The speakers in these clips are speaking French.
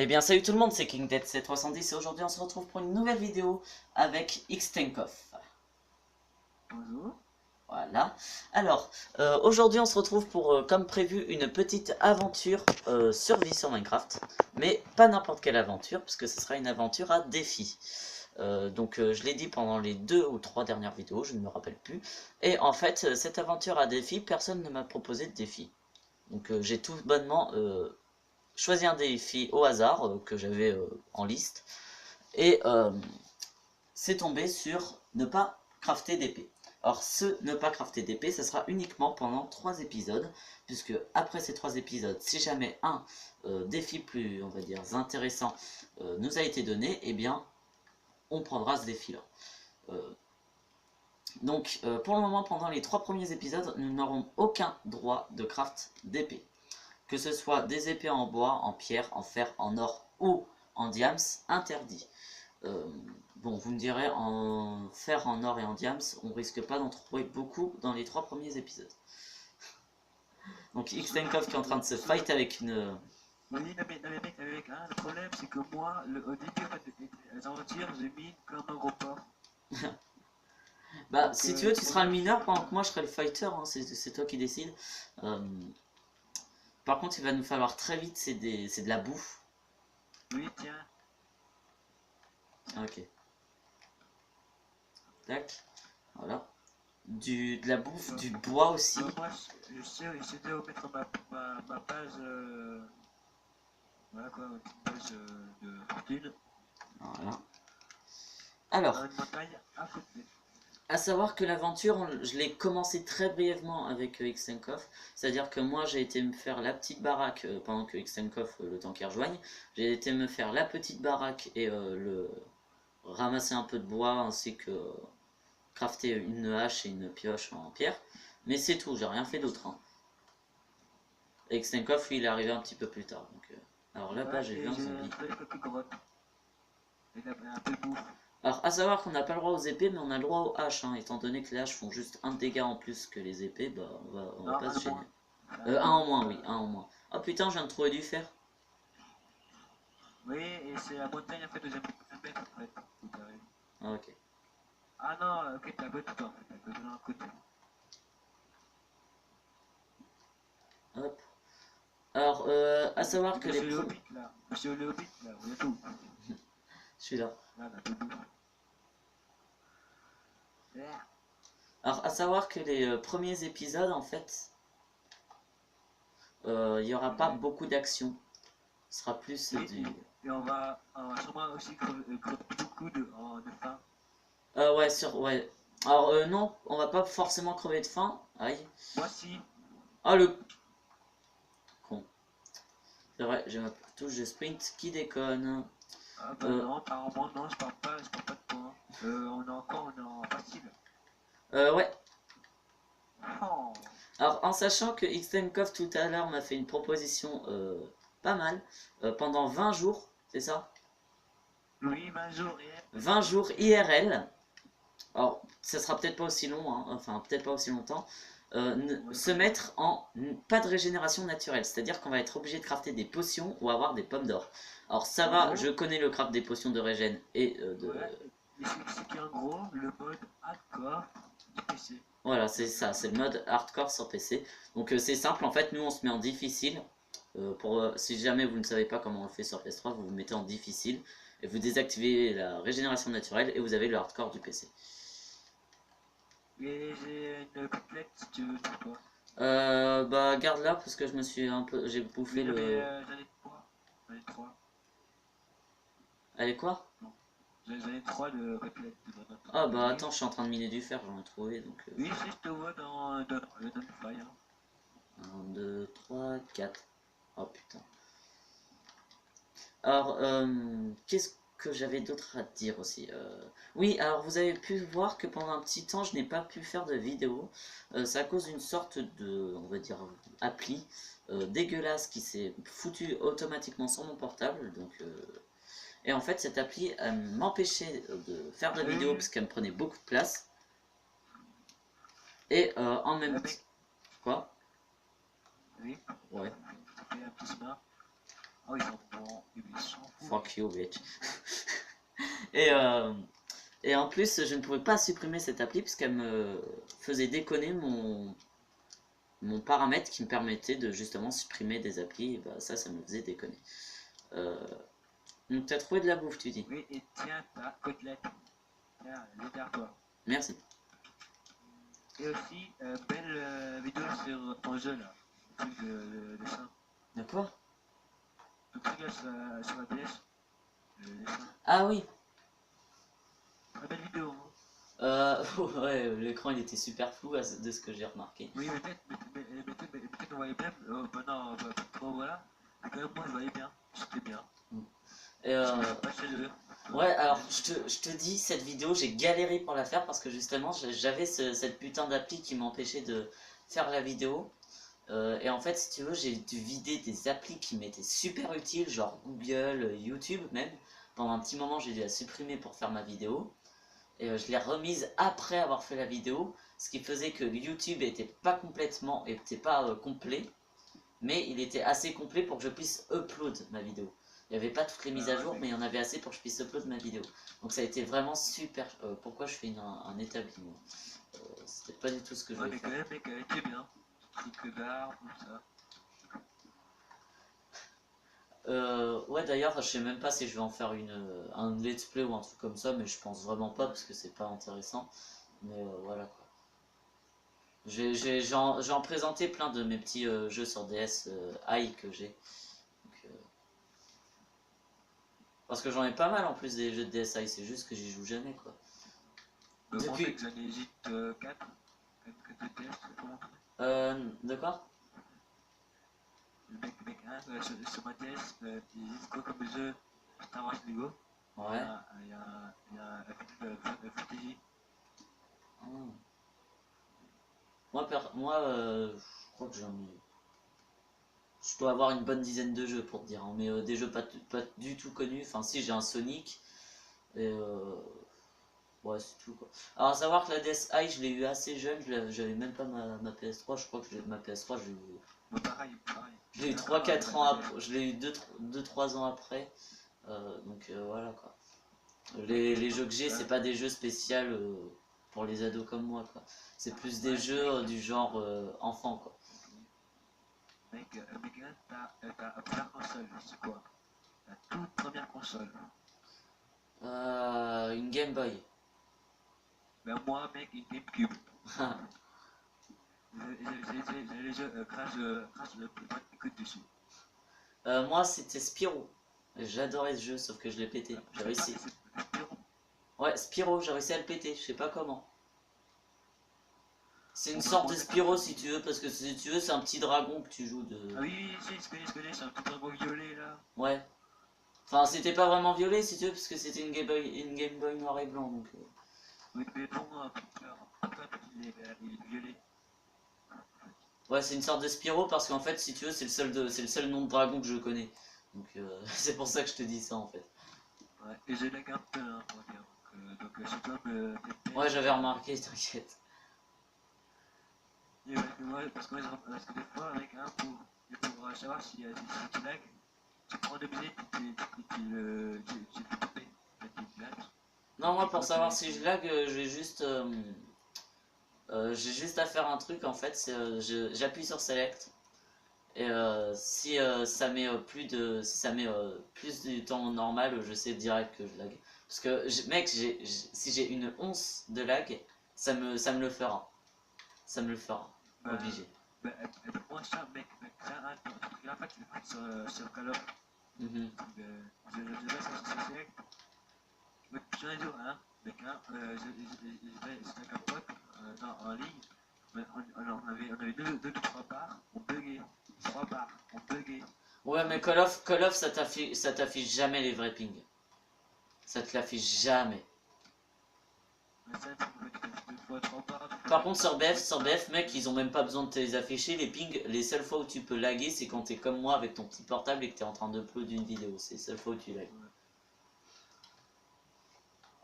Eh bien salut tout le monde, c'est KingDead770 et aujourd'hui on se retrouve pour une nouvelle vidéo avec Xtenkov. Bonjour. Voilà. Alors, aujourd'hui on se retrouve pour, comme prévu, une petite aventure survie sur Minecraft. Mais pas n'importe quelle aventure, puisque ce sera une aventure à défi. Je l'ai dit pendant les 2 ou 3 dernières vidéos, je ne me rappelle plus. Et en fait, cette aventure à défi, personne ne m'a proposé de défi. Donc j'ai tout bonnement choisi un défi au hasard que j'avais en liste. Et c'est tombé sur ne pas crafter d'épée. Alors ce ne pas crafter d'épée, ça sera uniquement pendant 3 épisodes, puisque après ces 3 épisodes, si jamais un défi plus, on va dire, intéressant nous a été donné, eh bien, on prendra ce défi-là. Pour le moment, pendant les 3 premiers épisodes, nous n'aurons aucun droit de craft d'épée. Que ce soit des épées en bois, en pierre, en fer, en or ou en diams, interdit. Bon, vous me direz, en fer, en or et en diams, on risque pas d'en trouver beaucoup dans les 3 premiers épisodes. Donc Xtenkov qui est en train de se fight avec une... Oui, non mais mec, hein, le problème c'est que moi, au début, en fait, les aventures, j'ai mis comme un gros porc. Bah, Donc, si tu veux, tu seras le mineur pendant que moi je serai le fighter, hein, c'est toi qui décides. Par contre, il va nous falloir très vite, c'est de la bouffe. Oui, tiens. Ok. Tac. Voilà. De la bouffe, du bois aussi. Moi, je sais de mettre ma base, voilà quoi, une petite base de fortune. Voilà. Alors, Dans une montagne à côté. à savoir que l'aventure, je l'ai commencé très brièvement avec Xtenkov. C'est-à-dire que moi, j'ai été me faire la petite baraque pendant que Xtenkov, le temps qu'il rejoigne. J'ai été me faire la petite baraque et ramasser un peu de bois ainsi que crafter une hache et une pioche en pierre. Mais c'est tout, j'ai rien fait d'autre. Hein. Et Xtenkov, lui, il est arrivé un petit peu plus tard. Alors là-bas, j'ai vu un zombie. Quelques grottes. Et là, un peu de bouffe. Alors, à savoir qu'on n'a pas le droit aux épées, mais on a le droit aux haches, hein, étant donné que les haches font juste un dégât en plus que les épées, bah on va pas se gêner. Un en moins, oui, un en moins. Oh putain, je viens de trouver du fer. Oui, et c'est la montagne en fait où j'habite en fait. Ah, ok. Ah non, ok, t'as peu de temps en fait, t'as peu de l'autre côté. Hop. Alors, à savoir que les... Monsieur le Hobbit là, Monsieur le Hobbit là, vous êtes où? Je suis là. Là, la boubou. Alors, à savoir que les premiers épisodes, en fait, il n'y aura pas beaucoup d'action. Ce sera plus Oui, du... et on va sûrement aussi crever beaucoup de faim. Ouais, ouais. Alors, non, on va pas forcément crever de faim. Aïe. Moi si. Ah, le... Con. C'est vrai, j'ai ma touche de sprint qui déconne. Ah bah non, apparemment non, je parle pas de toi. On est en facile. Ouais. Oh. Alors, en sachant que Xtenkov tout à l'heure m'a fait une proposition pas mal, pendant 20 jours, c'est ça? Oui, 20 jours et... 20 jours IRL. Alors, ça sera peut-être pas aussi long, hein, enfin peut-être pas aussi longtemps. Se mettre en pas de régénération naturelle, c'est-à-dire qu'on va être obligé de crafter des potions ou avoir des pommes d'or. Alors ça va, je connais le craft des potions de régène et de... Ouais, et c'est qui en gros le mode hardcore du PC. Voilà, c'est ça, c'est le mode hardcore sur PC. Donc c'est simple, en fait, nous on se met en difficile. Si jamais vous ne savez pas comment on le fait sur PS3, vous vous mettez en difficile et vous désactivez la régénération naturelle et vous avez le hardcore du PC. Et j'ai une côtelette si tu veux, pour toi. Bah garde-la parce que je me suis un peu, j'ai bouffé Oui, le... mais j'en ai 3. J'en ai 3. Elle est quoi? Non. J'en ai 3 de côtelettes de bonhomme. Ah bah attends, je suis en train de miner du fer, j'en ai trouvé donc... Oui, si je te vois dans le Donfire. 1, 2, 3, 4. Oh putain. Alors, qu'est-ce que j'avais d'autre à dire aussi Oui, alors vous avez pu voir que pendant un petit temps, je n'ai pas pu faire de vidéo. C'est à cause d'une sorte de, on va dire, appli dégueulasse qui s'est foutu automatiquement sur mon portable. Et en fait, cette appli m'empêchait de faire de la vidéo parce qu'elle me prenait beaucoup de place. Et en même temps... Quoi? Oui. Ouais. Ça fait un petit smart. Oh, ils sont bons, ils sont Fuck you, bitch. et, et en plus, je ne pouvais pas supprimer cette appli puisqu'elle me faisait déconner mon paramètre qui me permettait de justement supprimer des applis. Et bah, ça me faisait déconner. Donc, t'as trouvé de la bouffe, tu dis? Oui, et tiens ta côtelette. Tiens, déterre-toi. Merci. Et aussi, belle vidéo sur ton jeu là. Le truc de dessin. De quoi? Le truc là sur la DS. Le dessin. Ah oui. Très belle vidéo. Hein. Ouais, l'écran il était super flou de ce que j'ai remarqué. Oui, mais peut-être on voyait bien. Non, pas trop, voilà. Mais quand même, moi je voyais bien. C'était bien. Et Pas chez eux. ouais, alors je te dis, cette vidéo j'ai galéré pour la faire parce que justement j'avais cette putain d'appli qui m'empêchait de faire la vidéo. Et en fait, si tu veux, j'ai dû vider des applis qui m'étaient super utiles, genre Google, YouTube même. Pendant un petit moment, j'ai dû la supprimer pour faire ma vidéo. Et je l'ai remise après avoir fait la vidéo, ce qui faisait que YouTube était pas complet, mais il était assez complet pour que je puisse upload ma vidéo. Il n'y avait pas toutes les mises à jour, mais il y en avait assez pour que je puisse upload ma vidéo. Donc ça a été vraiment super. Pourquoi je fais un établi moi C'était pas du tout ce que je voulais faire. Mais quand même, mec, elle était bien. Truc d'art, tout ça. Ouais, d'ailleurs, je sais même pas si je vais en faire un let's play ou un truc comme ça, mais je pense vraiment pas parce que c'est pas intéressant. Mais voilà quoi. J'en présenté plein de mes petits jeux sur DS AI que j'ai. Parce que j'en ai pas mal en plus des jeux de DS AI, c'est juste que j'y joue jamais quoi. Moi, mec, j'en hésite 4. 4 DS, comment De quoi? Mec, hein, sur ma DS, il existe quoi comme jeu Star Wars Lego. Ouais. Il y a Fantasy. Hmm. Moi, je crois que j'en ai. Je dois avoir une bonne dizaine de jeux pour te dire, hein, mais des jeux pas du tout connus. Enfin, si, j'ai un Sonic. Et ouais, c'est tout quoi. Alors, à savoir que la DSi, je l'ai eu assez jeune, j'avais même pas ma PS3. Je crois que ma PS3, je l'ai eu. Bah, pareil. Je l'ai eu 3-4 ans après. Je l'ai eu 2-3 ans après. Donc voilà quoi. Les jeux que j'ai, c'est pas des jeux spéciaux pour les ados comme moi quoi. C'est plus des jeux du genre enfant quoi. Mec, ta première console, c'est quoi? La toute première console. Une Game Boy. Ben moi, mec, une GameCube. J'ai les jeux crash le écoute dessus. Moi, c'était Spyro. J'adorais ce jeu, sauf que je l'ai pété. J'ai réussi. Ouais, Spyro, j'ai réussi à le péter. Je sais pas comment. C'est une sorte de Spyro si tu veux, parce que si tu veux, c'est un petit dragon que tu joues de. Ah oui, si, je connais, c'est un petit dragon violet là. Ouais. Enfin, c'était pas vraiment violet si tu veux, parce que c'était une Game Boy noir et blanc donc. Oui, mais bon, il est violet. Ouais, c'est une sorte de Spyro parce qu'en fait, si tu veux, c'est le seul nom de dragon que je connais. Donc, c'est pour ça que je te dis ça en fait. Ouais, et j'ai la carte, hein, on va dire. Donc, si toi me. Ouais, j'avais remarqué, t'inquiète. Et ouais, parce que des fois, avec pour savoir si tu lag, tu prends des musiques et tu fais tomber. Non, moi, pour savoir si je lag, j'ai juste à faire un truc en fait, j'appuie sur Select. Et si ça met si ça met plus du temps normal, je sais direct que je lag. Parce que mec, si j'ai une once de lag, ça me le fera. Ça me le fera. Obligé. Moi, ça, mec, ça, hein, ton truc là, en fait, tu le fais sur Call of. Je vais sur Select. Mais je un jour, hein, mec, hein, j'étais avec un pote en ligne. On avait deux, trois barres, on buguait. 3 barres, on buguait. Ouais, mais Call of ça t'affiche jamais les vrais pings. Ça te l'affiche jamais. Par contre, sur BF, mec, ils ont même pas besoin de te les afficher. Les pings, les seules fois où tu peux laguer, c'est quand t'es comme moi avec ton petit portable et que t'es en train d'upload une vidéo. C'est les seules fois où tu lagues.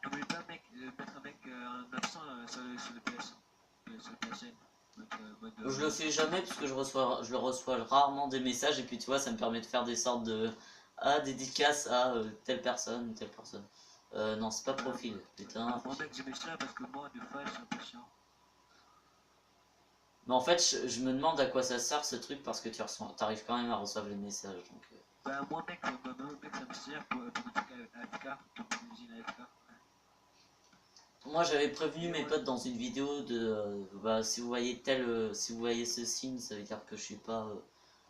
N'oublie pas, mec, mettre un mec en absent sur le PS. Sur le PSN. Je le fais jamais parce que je reçois rarement des messages et puis tu vois, ça me permet de faire des sortes Ah, dédicace à telle personne, telle personne. Non, c'est pas profil, putain. Moi, mec, j'aimais ça parce que moi, des fois, c'est un peu chiant. Mais en fait, je me demande à quoi ça sert ce truc parce que t'arrives quand même à recevoir les messages. Donc, Bah, moi, mec, ça me sert pour des trucs AFK, pour une usine AFK. moi, j'avais prévenu mes potes dans une vidéo de bah, si vous voyez si vous voyez ce signe, ça veut dire que je suis pas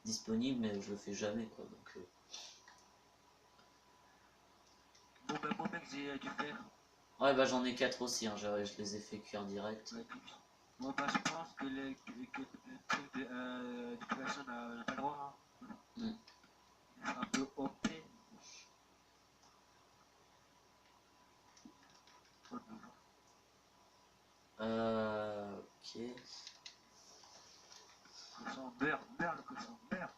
disponible, mais je le fais jamais quoi. Donc, Bon, bah, moi, mec, j'ai dû faire. ouais, bah j'en ai 4 aussi, hein, je les ai fait cuire direct. Ouais, moi, bah, je pense que le truc de création n'a pas le droit. Hein. Mm. C'est un peu OP. Ok. Cochon, beurre, le cochon, beurre.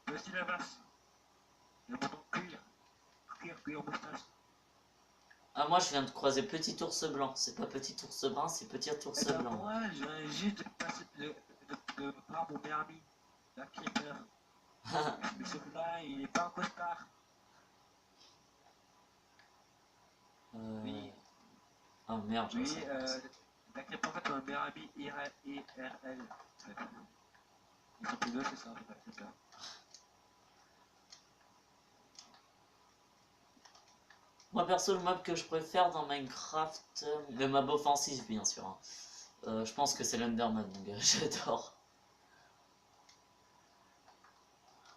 Voici la vache. Le bouton cuir moustache. Ah, moi je viens de croiser Petit Ours Blanc. C'est pas Petit Ours Brun, c'est Petit Ours Et ben Blanc. moi, je viens juste de passer de voir mon meilleur ami, la Creeper. Mais ce là, il est pas en costard. Oui, Ah merde, je oui, sais pas. la Creeper, en fait, mon meilleur ami IRL. Ils sont plus deux, c'est ça, en fait, la Creeper. Moi perso, le mob que je préfère dans Minecraft, le mob offensif bien sûr. Hein. Je pense que c'est l'Enderman, mon gars, j'adore.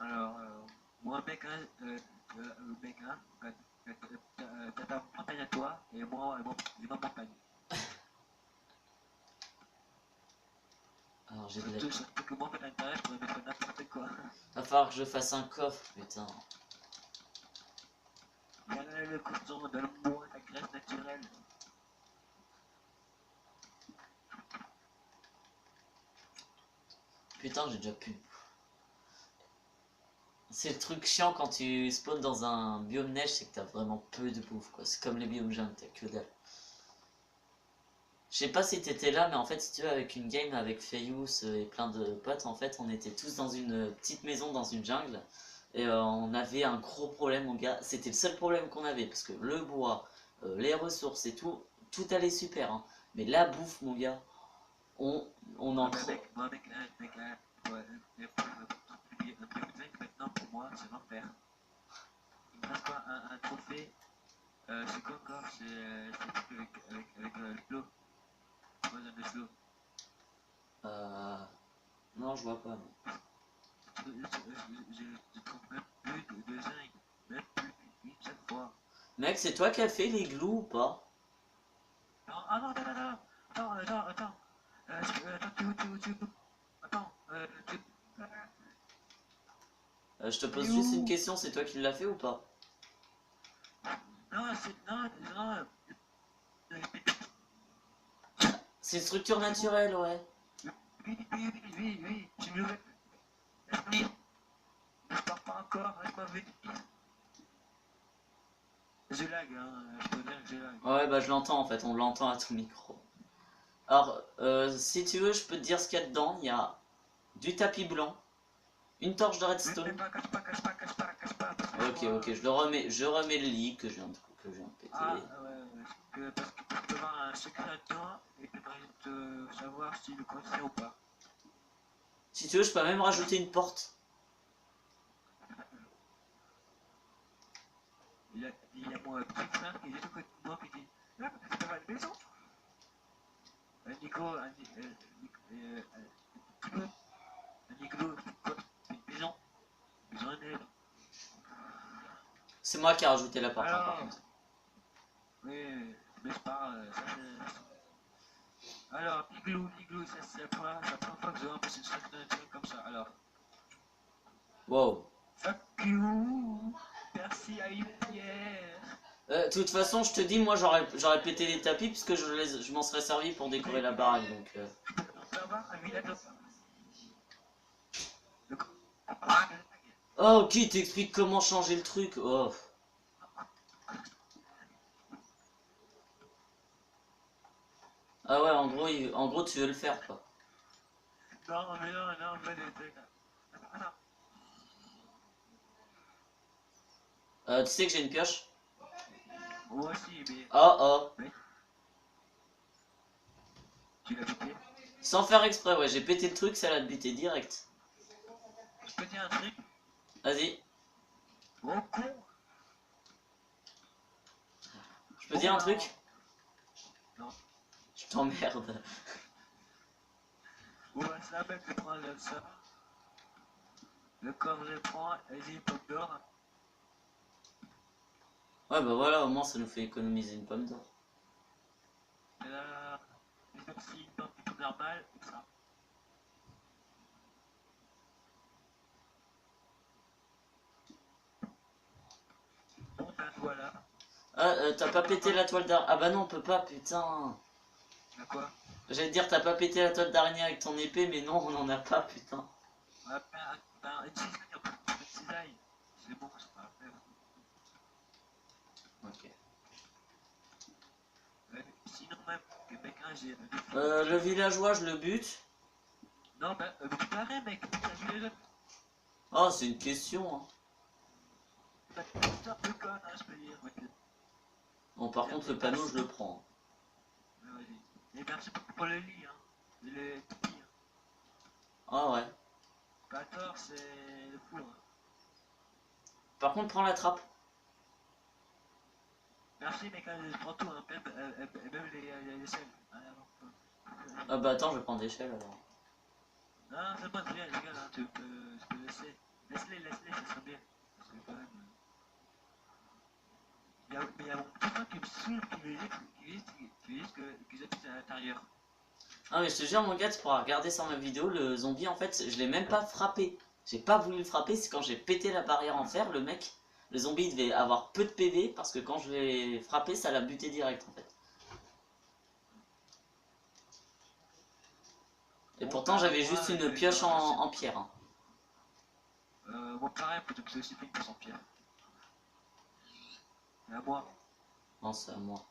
Alors, moi, mec, t'as ta montagne à toi, et moi, j'ai ma montagne. Alors j'ai de la... Surtout que moi, à l'intérieur, je pourrais mettre n'importe quoi. Va falloir que je fasse un coffre, putain. Il y a le coton, donne-moi la graisse naturelle. Putain, j'ai déjà plus. C'est le truc chiant quand tu spawns dans un biome neige, c'est que t'as vraiment peu de bouffe, quoi. C'est comme les biomes jungle, t'as que dalle. Je sais pas si t'étais là, mais en fait, si tu veux, avec une game avec Fayous et plein de potes, en fait, on était tous dans une petite maison dans une jungle. Et on avait un gros problème, mon gars. C'était le seul problème qu'on avait, parce que le bois, les ressources et tout, tout allait super. Hein. Mais la bouffe, mon gars, on, on en crée. Moi, ouais, maintenant, pour moi, c'est l'enfer. Il me reste pas un trophée. C'est quoi encore? C'est avec l'eau. Moi, j'aime le slow. Non, je vois pas. Je trouve même plus de zinc. Même plus une seule fois. Mec, c'est toi qui as fait les glous ou pas? Non, ah non, attends. Attends, tu attends, Je te pose juste une question, c'est toi qui l'as fait ou pas? non, non. C'est une structure naturelle, ouais. Oui, tu me laisse je pars pas encore, laisse-moi venir. Je lag, hein, je peux dire que je lag. Ouais, bah je l'entends en fait, on l'entend à tout micro. Alors, si tu veux, je peux te dire ce qu'il y a dedans. Il y a du tapis blanc, une torche de redstone. Cache pas. Ok, je remets le lit que je viens de péter. Ah, ouais, parce que tu peux avoir un secret là-dedans et j'aimerais savoir si le conseil ou pas. Si tu veux, je peux même rajouter une porte. Il y a mon petit frère qui est juste à côté de moi qui dit là, c'est pas une maison. Nico, Nico, c'est une maison. Une maison à neige. C'est moi qui ai rajouté la porte, hein, par Alors, contre. oui, mais c'est pas, ça c'est... Alors, Igloo, ça c'est la première fois que je vois un peu une structure naturelle comme ça. Alors, Wow. fuck you, merci à une pierre. De toute façon, je te dis, moi j'aurais pété les tapis puisque je m'en serais servi pour décorer la baraque. Donc, On peut avoir un village de... Oh, qui t'explique comment changer le truc? Oh. Ah ouais, en gros, tu veux le faire, quoi. Non, pas des trucs. Attends. Tu sais que j'ai une pioche? Moi aussi, mais Oh oh. tu l'as pété. Sans faire exprès, ouais, j'ai pété le truc, ça l'a buté direct. Je peux dire un truc? Vas-y. Oh con! Je peux dire un truc? Non. Je t'emmerde. Ouais, ça, mec, je prends ça. Le corps, je prends, vas-y, pomme d'or. Ouais, bah voilà, au moins ça nous fait économiser une pomme d'or. Et là, les aussi, une pomme normale, et ça. Bon, ben voilà. Ah, t'as pas pété la toile d'araignée? Ah bah non, on peut pas, putain. À quoi? J'allais te dire, t'as pas pété la toile d'araignée avec ton épée, mais non, on en a pas, putain. Ouais, ben, une cisaille, on peut faire une cisaille. C'est bon, c'est pas grave. Ok. Sinon, même, que mec, hein, j'ai. Le villageois, je le bute. Non, ben, tu parais, mec, t'as vu les autres? Oh, c'est une question, hein. Bah, c'est un peu conne, hein, je peux dire. Ouais. Bon, par contre, le panneau, je le prends. Ouais, vas-y. Et merci beaucoup pour le lit, hein. Il est tout petit, hein. Ah ouais. Pas tort, c'est le fou, hein. Par contre, prends la trappe. Merci, mec, hein, je prends tout, hein. Même les selles. Ah bah attends, je vais prendre l'échelle alors. Non, c'est pas bien, les gars, hein. Tu peux laisser. Laisse-les, ça serait bien. Parce que quand même. Mais il y a mon petit frère qui me saoule, qui me dit qu'ils habitent à l'intérieur. Ah mais je te jure mon gars, tu pourras regarder sur ma vidéo, le zombie en fait, je l'ai même pas frappé. J'ai pas voulu le frapper, c'est quand j'ai pété la barrière en fer, le mec, le zombie devait avoir peu de PV parce que quand je l'ai frappé, ça l'a buté direct en fait. Et Bon, pourtant bah, j'avais moi, juste je une vais pioche faire en pierre. Hein. moi, pareil, peut-être que c'est aussi fait une en pierre. Et à moi. Non, c'est à moi.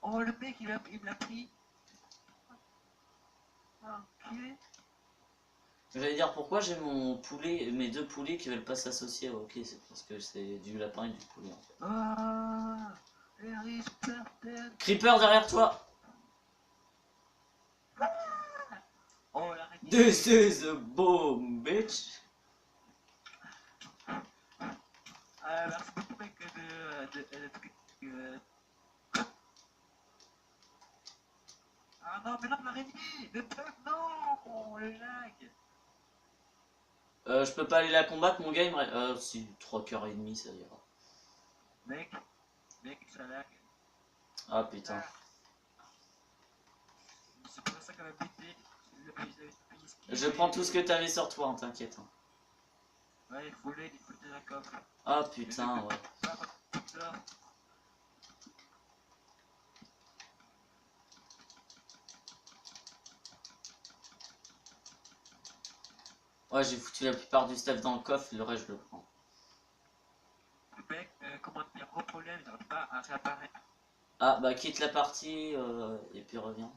Oh, le mec, il me l'a pris. Ah, enculé. J'allais dire pourquoi j'ai mon poulet, mes deux poulets qui veulent pas s'associer. Ok, c'est parce que c'est du lapin et du poulet en fait. Ah, Harry Spartan. Creeper derrière toi! Oh, l'araignée. This is a bomb, bitch! Merci beaucoup, mec, Ah non, mais non, l'araignée. Le bug, non. Le lag. Je peux pas aller la combattre, mon gars, il me reste... si, 3 heures et demie, ça ira. Mec, ça lag. Ah putain. C'est pour ça qu'elle a pété. Je prends tout ce que t'avais sur toi, hein, t'inquiète. Hein. Ouais, il faut la coffre. Ah putain, ouais. Ouais, j'ai foutu la plupart du stuff dans le coffre, le reste je le prends. Le mec, comment dire, gros problème, il n'arrive pas à réapparaître. Ah bah quitte la partie et puis reviens.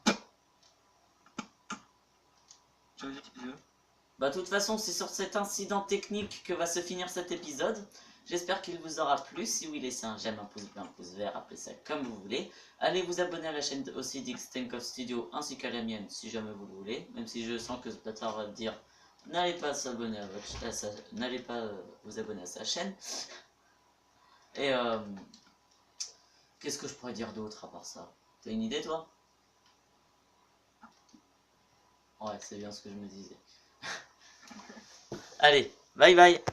Bah de toute façon c'est sur cet incident technique que va se finir cet épisode. J'espère qu'il vous aura plu. Si oui, laissez un j'aime, un pouce bleu, un pouce vert, appelez ça comme vous voulez. Allez vous abonner à la chaîne aussi d'Xtenkov Studio ainsi qu'à la mienne si jamais vous le voulez. Même si je sens que ce bâtard va te dire n'allez pas s'abonner à votre n'allez pas vous abonner à sa chaîne. Et qu'est-ce que je pourrais dire d'autre à part ça? T'as une idée toi? Ouais, c'est bien ce que je me disais. Allez, bye bye.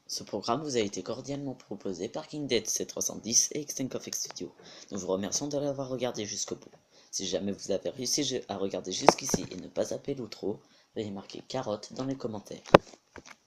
Ce programme vous a été cordialement proposé par KingDead C310 et Xtenkov Studio. Nous vous remercions de l'avoir regardé jusqu'au bout. Si jamais vous avez réussi à regarder jusqu'ici et ne pas zapper l'outro, veuillez marquer carotte dans les commentaires.